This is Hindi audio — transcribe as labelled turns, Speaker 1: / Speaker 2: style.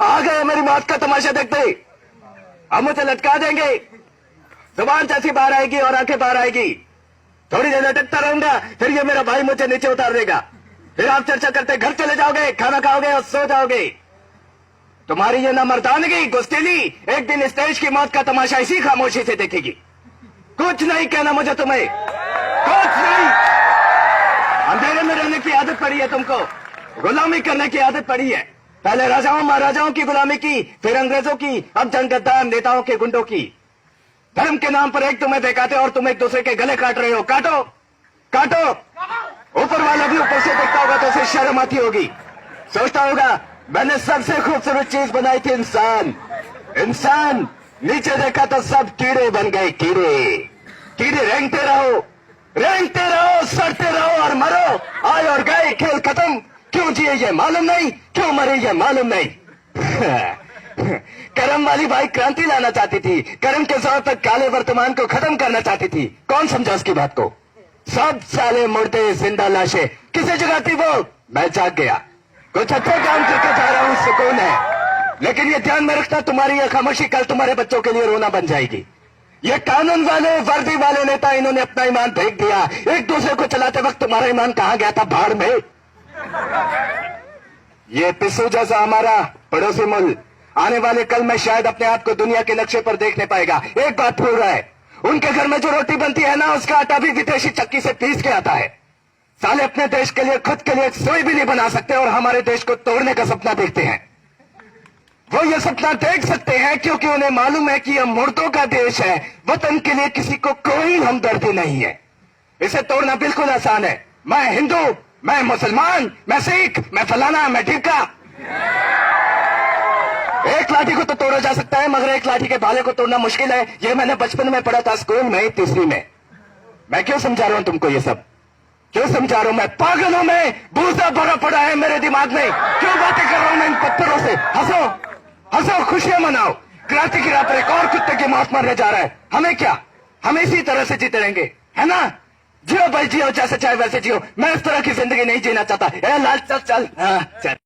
Speaker 1: आ गए मेरी मौत का तमाशा देखते। अब मुझे लटका देंगे, जुबान जैसी बाहर आएगी और आंखें बाहर आएगी। थोड़ी देर लटकता रहूंगा, फिर ये मेरा भाई मुझे नीचे उतार देगा। फिर आप चर्चा करते घर चले जाओगे, खाना खाओगे और सो जाओगे। तुम्हारी ये नामर्दानगी, गुस्तीली एक दिन इस देश की मौत का तमाशा इसी खामोशी से देखेगी। कुछ नहीं कहना मुझे तुम्हें, कुछ नहीं। अंधेरे में रहने की आदत पड़ी है तुमको, गुलामी करने की आदत पड़ी है। पहले राजाओं महाराजाओं की गुलामी की, फिर अंग्रेजों की, अब जंगद्दार नेताओं के गुंडों की। धर्म के नाम पर एक तुम्हें बहकाते और तुम एक दूसरे के गले काट रहे हो। काटो काटो। ऊपर वाला भी ऊपर से देखता होगा तो उसे शर्म आती होगी। सोचता होगा मैंने सबसे खूबसूरत चीज बनाई थी, इंसान। इंसान नीचे देखा तो सब कीड़े बन गए, कीड़े। कीड़े रेंगते रहो, सड़ते रहो और मरो। आए और गए, खेल खत्म। क्यों जिए ये मालूम नहीं, क्यों मरे ये मालूम नहीं। करम वाली भाई क्रांति लाना चाहती थी, करम के जोर पर काले वर्तमान को खत्म करना चाहती थी। कौन समझा उसकी बात को? सब साले मुर्दे जिंदा लाशें। किसे जगाती वो? मैं जाग गया, कुछ अच्छे काम करके जा रहा हूं, सुकून है। लेकिन ये ध्यान में रखना, तुम्हारी ये खामोशी कल तुम्हारे बच्चों के लिए रोना बन जाएगी। ये कानून वाले, वर्दी वाले नेता, इन्होंने अपना ईमान फेंक दिया। एक दूसरे को चलाते वक्त तुम्हारा ईमान कहां गया था? भाड़ में। ये पिस्सू जैसा हमारा पड़ोसी मुल्क आने वाले कल में शायद अपने आप को दुनिया के नक्शे पर देख नहीं पाएगा। एक बात भूल रहा है, उनके घर में जो रोटी बनती है ना, उसका आटा भी विदेशी चक्की से पीस के आता है। साले अपने देश के लिए, खुद के लिए सोई भी नहीं बना सकते और हमारे देश को तोड़ने का सपना देखते हैं। वो ये सपना देख सकते हैं क्योंकि उन्हें मालूम है कि यह मुर्दों का देश है। वतन के लिए किसी को कोई हमदर्दी नहीं है। इसे तोड़ना बिल्कुल आसान है। मैं हिंदू, मैं मुसलमान, मैं सिख, मैं फलाना, मैं ढिमका। एक लाठी को तो तोड़ा जा सकता है, मगर एक लाठी के भाले को तोड़ना मुश्किल है। ये मैंने बचपन में पढ़ा था, स्कूल में, तीसरी में। मैं क्यों समझा रहा हूं तुमको ये सब? क्यों समझा रहा हूं? मैं पागल हूं, मैं भूसा भरा पड़ा है मेरे दिमाग में। क्यों बातें कर रहा हूं मैं इन पत्थरों से? हंसो हंसो, खुशियां मनाओ। क्रांति की राह पर एक और कुत्ते की मौत मरने जा रहा है। हमें क्या, हम इसी तरह से जीते रहेंगे, है ना? जियो भाई जियो, जैसे चाहे वैसे जियो। मैं इस तरह की जिंदगी नहीं जीना चाहता। ए लाल चल चल, हाँ चल।